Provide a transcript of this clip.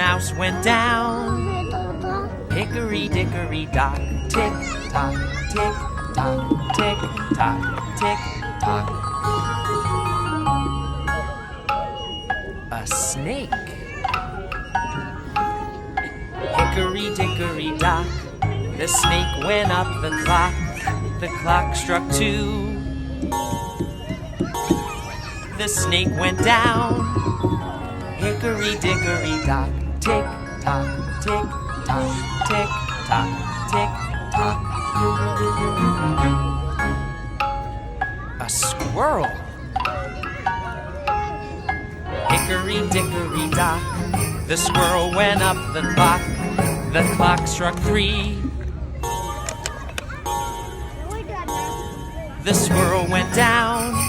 Mouse went down. Hickory dickory dock, tick tock, tick tock, tick tock, tick tock. A snake. Hickory dickory dock, the snake went up the clock. The clock struck 2. The snake went down. Hickory dickory dock, tick tock, tick tock, tick tock, tick tock. A squirrel. Hickory dickory dock, the squirrel went up the clock. The clock struck 3. The squirrel went down.